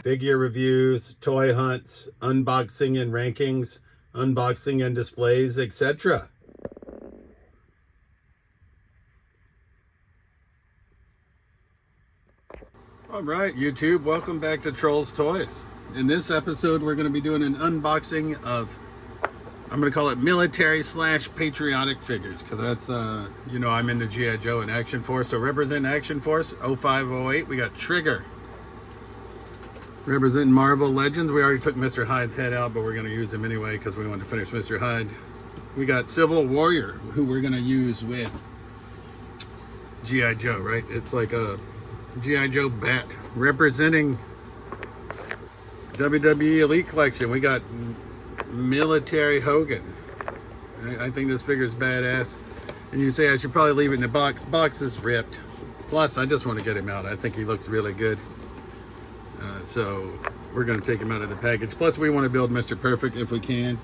figure reviews, toy hunts, unboxing and rankings, unboxing and displays, etc. All right, YouTube, welcome back to Trolls Toys. In this episode, we're going to be doing an unboxing of, I'm going to call it military/patriotic figures, because that's, you know, I'm into G.I. Joe and Action Force. So representing Action Force 0508, we got Trigger. Representing Marvel Legends, we already took Mr. Hyde's head out, but we're going to use him anyway because we want to finish Mr. Hyde. We got Civil Warrior, who we're going to use with G.I. Joe, right? It's like a G.I. Joe bat. Representing WWE Elite Collection, we got Military Hogan. I think this figure is badass. And you say I should probably leave it in the box. Box is ripped. Plus, I just want to get him out. I think he looks really good. So we're going to take him out of the package. Plus, we want to build Mr. Perfect if we can.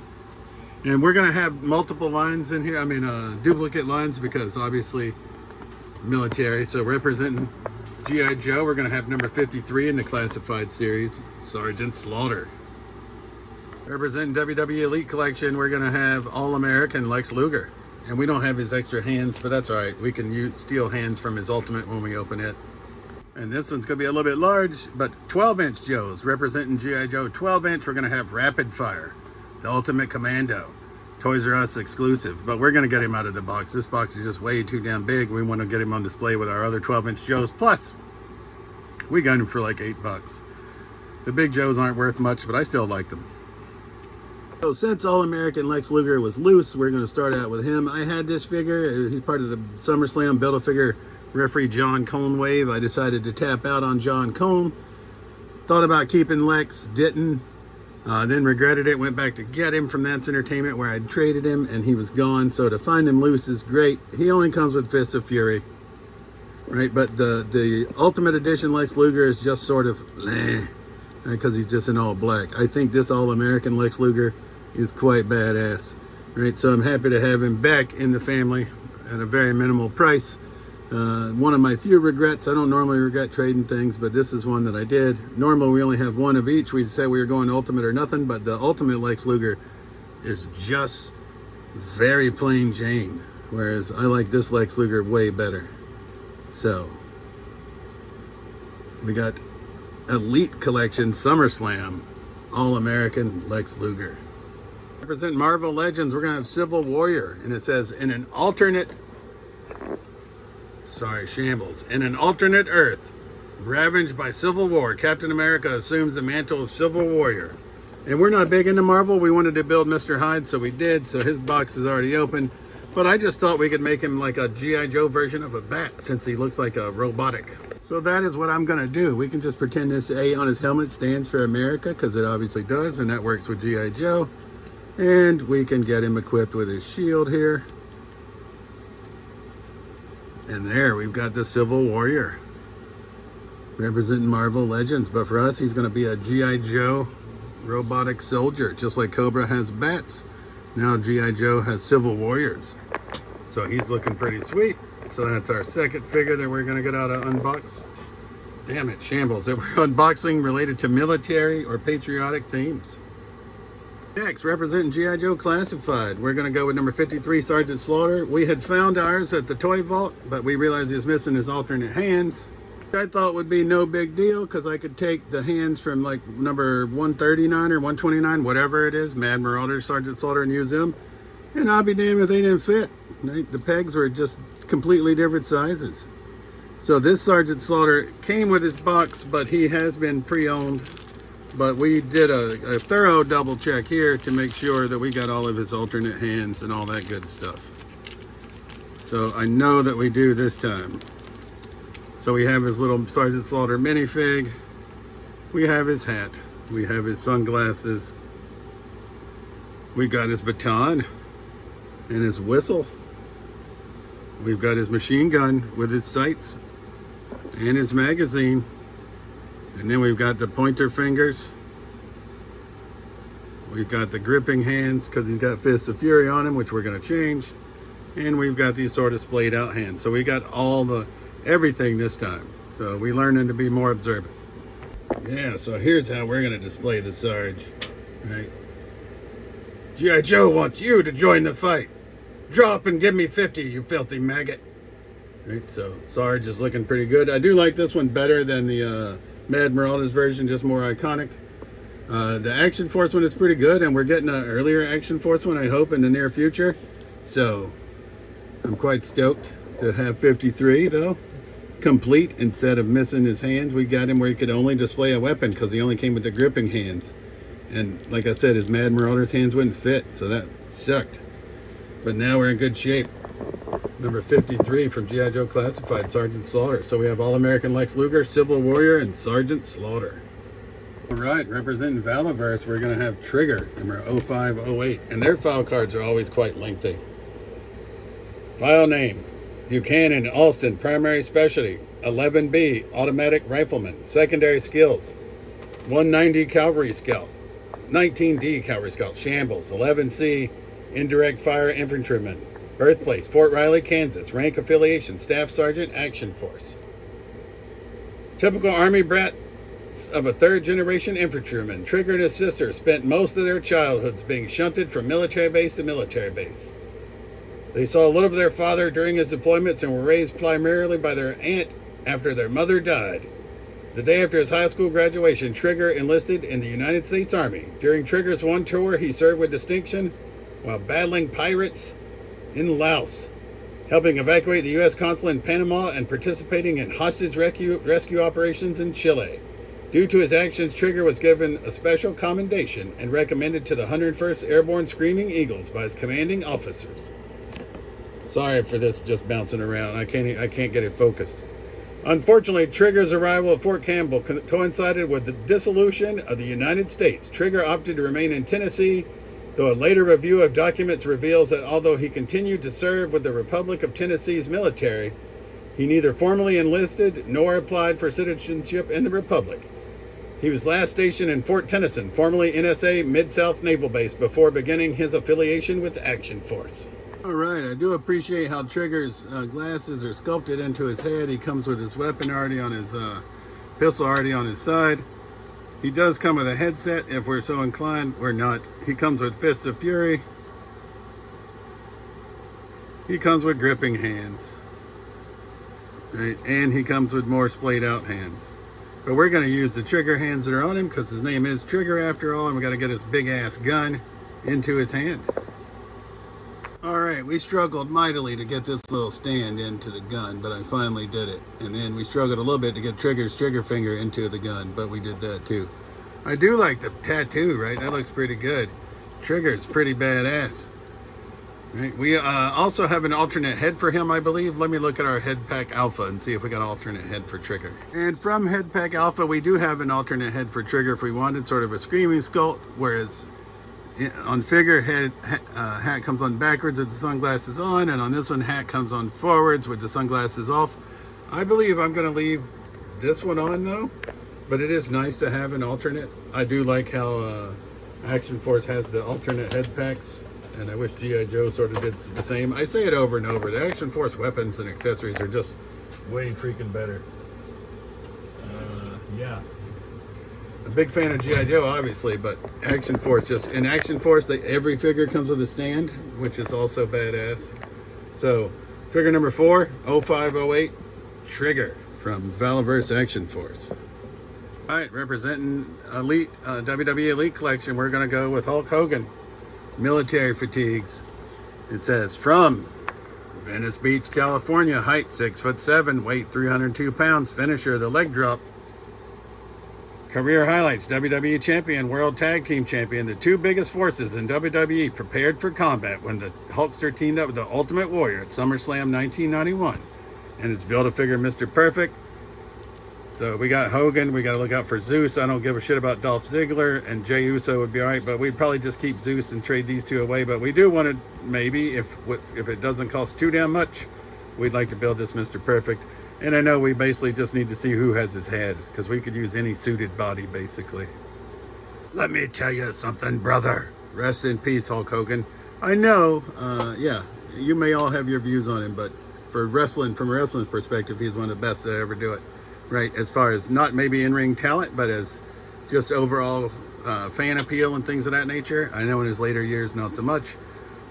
And we're going to have multiple lines in here. I mean, duplicate lines, because obviously military. So representing G.I. Joe, we're going to have number 53 in the classified series, Sergeant Slaughter. Representing WWE Elite Collection, we're going to have All-American Lex Luger. And we don't have his extra hands, but that's all right. We can steal hands from his Ultimate when we open it. And this one's going to be a little bit large, but 12-inch Joes. Representing G.I. Joe 12-inch, we're going to have Rapid Fire, the Ultimate Commando. Toys R Us exclusive, but we're going to get him out of the box. This box is just way too damn big. We want to get him on display with our other 12-inch Joes. Plus, we got him for like $8. The big Joes aren't worth much, but I still like them. So since All-American Lex Luger was loose, we're going to start out with him. I had this figure. He's part of the SummerSlam Build-A-Figure referee John Cone wave. I decided to tap out on John Cone. Thought about keeping Lex, didn't. Then regretted it, went back to get him from That's Entertainment where I'd traded him, and he was gone. So to find him loose is great. He only comes with Fists of Fury, right? But the Ultimate Edition Lex Luger is just sort of because he's just in all black. I think this All-American Lex Luger is quite badass, right? So I'm happy to have him back in the family at a very minimal price. One of my few regrets. I don't normally regret trading things, but this is one that I did. Normally we only have one of each. We said we were going Ultimate or nothing, but the Ultimate Lex Luger is just very plain Jane, whereas I like this Lex Luger way better. So we got Elite Collection SummerSlam All-American Lex Luger. Represent Marvel Legends, we're going to have Civil Warrior, and it says in an alternate shambles. In an alternate Earth, ravaged by civil war, Captain America assumes the mantle of Civil Warrior. And we're not big into Marvel. We wanted to build Mr. Hyde, so we did. So his box is already open. But I just thought we could make him like a G.I. Joe version of a bat, since he looks like a robotic. So that is what I'm going to do. We can just pretend this A on his helmet stands for America, because it obviously does, and that works with G.I. Joe. And we can get him equipped with his shield here. And there, we've got the Civil Warrior, representing Marvel Legends. But for us, he's going to be a G.I. Joe robotic soldier, just like Cobra has bats. Now G.I. Joe has Civil Warriors. So he's looking pretty sweet. So that's our second figure that we're going to get out of unbox. Damn it, shambles. That we're unboxing related to military or patriotic themes. Next, representing G.I. Joe Classified, we're going to go with number 53, Sergeant Slaughter. We had found ours at the toy vault, but we realized he was missing his alternate hands. I thought would be no big deal, because I could take the hands from like number 139 or 129, whatever it is, Mad Marauder, Sergeant Slaughter, and use them. And I'll be damned if they didn't fit. Right? The pegs were just completely different sizes. So this Sergeant Slaughter came with his box, but he has been pre-owned. But we did a thorough double check here to make sure that we got all of his alternate hands and all that good stuff. So I know that we do this time. So we have his little Sergeant Slaughter minifig. We have his hat. We have his sunglasses. We got his baton and his whistle. We've got his machine gun with his sights and his magazine. And then we've got the pointer fingers. We've got the gripping hands, because he's got Fists of Fury on him, which we're going to change. And we've got these sort of splayed out hands. So we got everything this time. So we're learning to be more observant. Yeah, so here's how we're going to display the Sarge. Right. G.I. Joe wants you to join the fight. Drop and give me 50, you filthy maggot. Right, so Sarge is looking pretty good. I do like this one better than the Mad Marauder's version, just more iconic. The Action Force one is pretty good, and we're getting an earlier Action Force one, I hope, in the near future. So I'm quite stoked to have 53, though, complete. Instead of missing his hands, we got him where he could only display a weapon because he only came with the gripping hands. And like I said, his Mad Marauder's hands wouldn't fit, so that sucked. But now we're in good shape. Number 53 from G.I. Joe Classified, Sergeant Slaughter. So we have All-American Lex Luger, Civil Warrior, and Sergeant Slaughter. All right, representing Valaverse, we're going to have Trigger, number 0508. And their file cards are always quite lengthy. File name, Buchanan, Alston, Primary Specialty. 11B, Automatic Rifleman. Secondary Skills, 190 Cavalry Scout. 19D Cavalry Scout, Shambles. 11C, Indirect Fire Infantryman. Birthplace, Fort Riley, Kansas. Rank affiliation, Staff Sergeant, Action Force. Typical Army brat of a third-generation infantryman. Trigger and his sister spent most of their childhoods being shunted from military base to military base. They saw little of their father during his deployments and were raised primarily by their aunt after their mother died. The day after his high school graduation, Trigger enlisted in the United States Army. During Trigger's one tour, he served with distinction while battling pirates in Laos, helping evacuate the U.S. consulate in Panama, and participating in hostage rescue operations in Chile. Due to his actions, Trigger was given a special commendation and recommended to the 101st Airborne Screaming Eagles by his commanding officers. Sorry for this just bouncing around. I can't get it focused. Unfortunately, Trigger's arrival at Fort Campbell coincided with the dissolution of the United States. Trigger opted to remain in Tennessee, though a later review of documents reveals that although he continued to serve with the Republic of Tennessee's military, he neither formally enlisted nor applied for citizenship in the Republic. He was last stationed in Fort Tennyson, formerly NSA Mid-South Naval Base, before beginning his affiliation with Action Force. All right, I do appreciate how Trigger's glasses are sculpted into his head. He comes with his weapon already on his pistol already on his side. He does come with a headset if we're so inclined. We're not. He comes with Fists of Fury. He comes with gripping hands. Right? And he comes with more splayed out hands. But we're going to use the Trigger hands that are on him because his name is Trigger after all, and we got to get his big ass gun into his hand. All right, we struggled mightily to get this little stand into the gun, but I finally did it. And then we struggled a little bit to get Trigger's trigger finger into the gun, but we did that too. I do like the tattoo, right? That looks pretty good. Trigger's pretty badass. Right? We also have an alternate head for him, I believe. Let me look at our Head Pack Alpha and see if we got an alternate head for Trigger. And from Head Pack Alpha, we do have an alternate head for Trigger if we wanted, sort of a screaming sculpt, whereas on figure, hat comes on backwards with the sunglasses on, and on this one, hat comes on forwards with the sunglasses off. I believe I'm going to leave this one on, though, but it is nice to have an alternate. I do like how Action Force has the alternate head packs, and I wish G.I. Joe sort of did the same. I say it over and over. The Action Force weapons and accessories are just way freaking better. Yeah. A big fan of G.I. Joe, obviously, but Action Force, in Action Force, every figure comes with a stand, which is also badass. So, figure number 4, 0508, Trigger from Valaverse Action Force. All right, representing Elite WWE Elite Collection, we're going to go with Hulk Hogan. Military fatigues. It says, from Venice Beach, California, height 6'7", weight 302 pounds, finisher, the leg drop. Career highlights: WWE Champion, World Tag Team Champion. The two biggest forces in WWE prepared for combat when the Hulkster teamed up with the Ultimate Warrior at SummerSlam 1991. And it's Build-A-Figure Mr. Perfect. So we got Hogan. We got to look out for Zeus. I don't give a shit about Dolph Ziggler, and Jey Uso would be all right, but we'd probably just keep Zeus and trade these two away. But we do want to, maybe, if it doesn't cost too damn much, we'd like to build this Mr. Perfect. And I know we basically just need to see who has his head, because we could use any suited body, basically. Let me tell you something, brother. Rest in peace, Hulk Hogan. I know, yeah, you may all have your views on him, but from a wrestling perspective, he's one of the best that ever do it. right? As far as not maybe in-ring talent, but as just overall fan appeal and things of that nature. I know in his later years, not so much,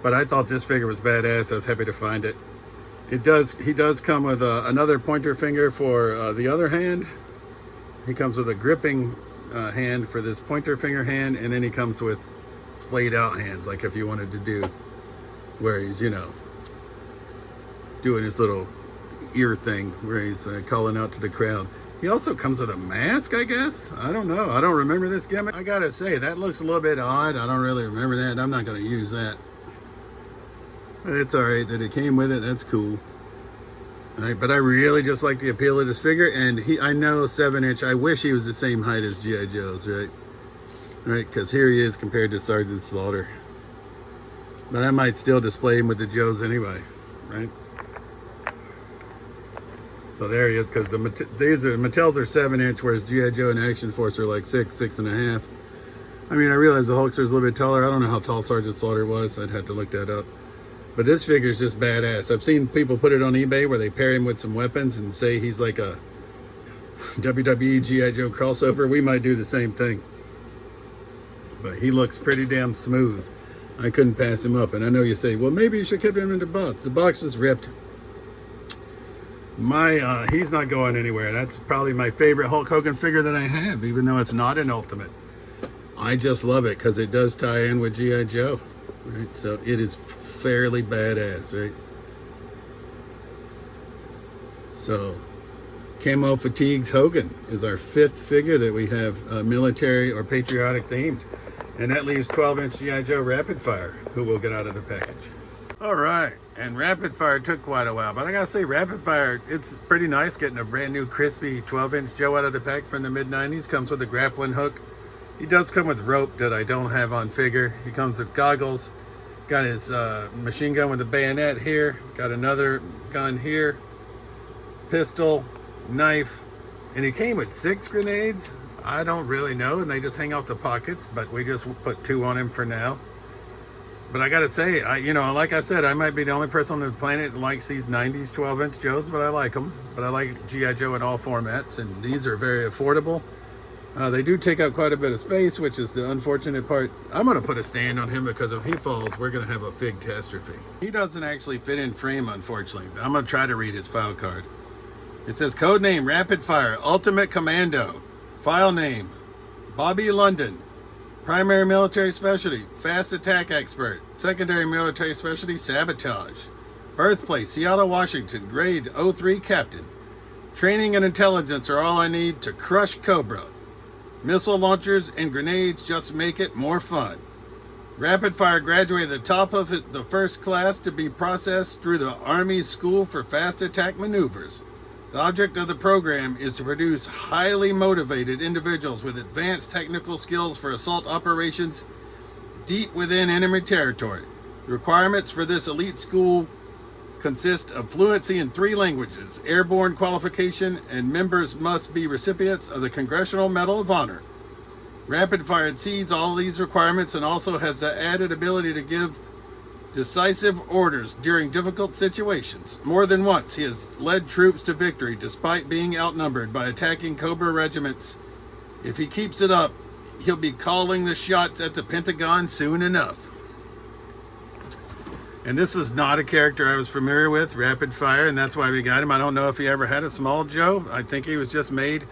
but I thought this figure was badass. I was happy to find it. He does come with another pointer finger for the other hand. He comes with a gripping hand for this pointer finger hand, and then he comes with splayed out hands, like if you wanted to do where he's, you know, doing his little ear thing where he's calling out to the crowd. He also comes with a mask, I guess. I don't know. I don't remember this gimmick. I gotta say, that looks a little bit odd. I don't really remember that. I'm not gonna use that. But it's alright that it came with it. That's cool. Right, but I really just like the appeal of this figure, and I know 7-inch. I wish he was the same height as G.I. Joe's, right? Right, because here he is compared to Sergeant Slaughter. But I might still display him with the Joes anyway, right? So there he is, because Mattels are 7-inch, whereas G.I. Joe and Action Force are like 6.5. I mean, I realize the Hulkster's a little bit taller. I don't know how tall Sergeant Slaughter was. I'd have to look that up. But this figure is just badass. I've seen people put it on eBay where they pair him with some weapons and say he's like a WWE G.I. Joe crossover. We might do the same thing. But he looks pretty damn smooth. I couldn't pass him up. And I know you say, well, maybe you should keep him in the box. The box is ripped. He's not going anywhere. That's probably my favorite Hulk Hogan figure that I have, even though it's not an Ultimate. I just love it because it does tie in with G.I. Joe. Right? So it is fairly badass, right? So Camo Fatigues Hogan is our 5th figure that we have military or patriotic themed, and that leaves 12-inch G.I. Joe Rapid Fire, who will get out of the package. All right, and Rapid Fire took quite a while, but I gotta say, Rapid Fire, it's pretty nice getting a brand new crispy 12-inch Joe out of the pack from the mid-90s. Comes with a grappling hook. He does come with rope that I don't have on figure. He comes with goggles. Got his machine gun with a bayonet here. Got another gun here. Pistol, knife, and he came with 6 grenades. I don't really know, and they just hang out the pockets, but we just put 2 on him for now. But I gotta say, you know, like I said, I might be the only person on the planet that likes these 90s 12-inch Joes, but I like them. But I like G.I. Joe in all formats, and these are very affordable. They do take up quite a bit of space, which is the unfortunate part. I'm going to put a stand on him because if he falls, we're going to have a fig-tastrophe. He doesn't actually fit in frame, unfortunately. I'm going to try to read his file card. It says, Codename Rapid Fire, Ultimate Commando. File name, Bobby London. Primary military specialty, Fast Attack Expert. Secondary military specialty, Sabotage. Birthplace, Seattle, Washington. Grade 03 Captain. Training and intelligence are all I need to crush Cobra. Missile launchers and grenades just make it more fun. Rapid Fire graduated at the top of the first class to be processed through the Army School for Fast Attack Maneuvers. The object of the program is to produce highly motivated individuals with advanced technical skills for assault operations deep within enemy territory. The requirements for this elite school consist of fluency in 3 languages, airborne qualification, and members must be recipients of the Congressional Medal of Honor. Rapid Fire exceeds all these requirements and also has the added ability to give decisive orders during difficult situations. More than once, he has led troops to victory despite being outnumbered by attacking Cobra regiments. If he keeps it up, he'll be calling the shots at the Pentagon soon enough. And this is not a character I was familiar with, Rapid Fire, and that's why we got him. I don't know if he ever had a small Joe. I think he was just made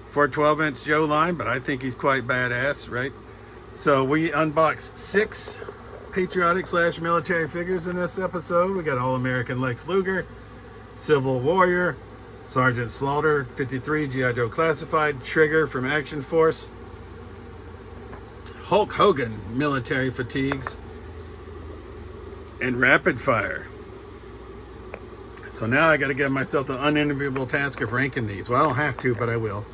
for a 12-inch Joe line, but I think he's quite badass, right? So we unboxed 6 patriotic / military figures in this episode. We got All-American Lex Luger, Civil Warrior, Sergeant Slaughter, 53 G.I. Joe Classified, Trigger from Action Force, Hulk Hogan military fatigues, and Rapid Fire. So now I got to give myself the unenviable task of ranking these. Well, I don't have to, but I will.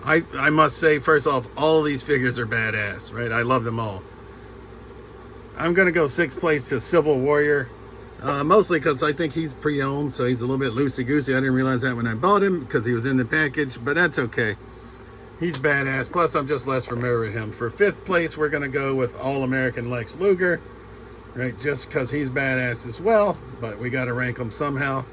I must say, first off, all of these figures are badass, right? I love them all. I'm going to go 6th place to Civil Warrior, mostly because I think he's pre-owned, so he's a little bit loosey-goosey. I didn't realize that when I bought him because he was in the package, but that's okay. He's badass. Plus, I'm just less familiar with him. For 5th place, we're going to go with All-American Lex Luger. Right, just because he's badass as well, but we got to rank him somehow.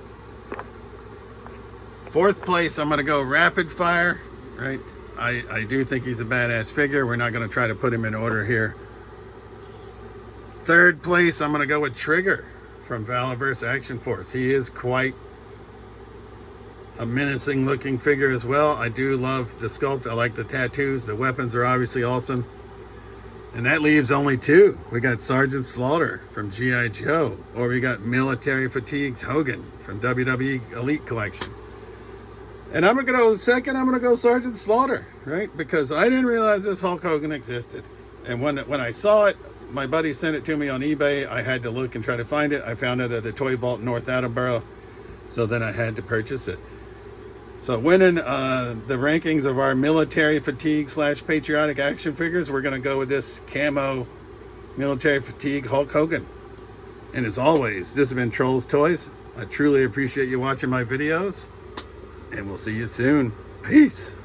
Fourth place, I'm going to go Rapid Fire, right? I do think he's a badass figure. We're not going to try to put him in order here. Third place, I'm going to go with Trigger from Valorverse Action Force. He is quite a menacing looking figure as well. I do love the sculpt. I like the tattoos. The weapons are obviously awesome. And that leaves only two. We got Sergeant Slaughter from G.I. Joe, or we got Military Fatigues Hogan from WWE Elite Collection. And I'm going to go second, I'm going to go Sergeant Slaughter, right? Because I didn't realize this Hulk Hogan existed. And when I saw it, my buddy sent it to me on eBay. I had to look and try to find it. I found it at the Toy Vault in North Attleboro. So then I had to purchase it. So winning the rankings of our military fatigue / patriotic action figures, we're going to go with this camo military fatigue Hulk Hogan. And as always, this has been Trolls Toys. I truly appreciate you watching my videos. And we'll see you soon. Peace.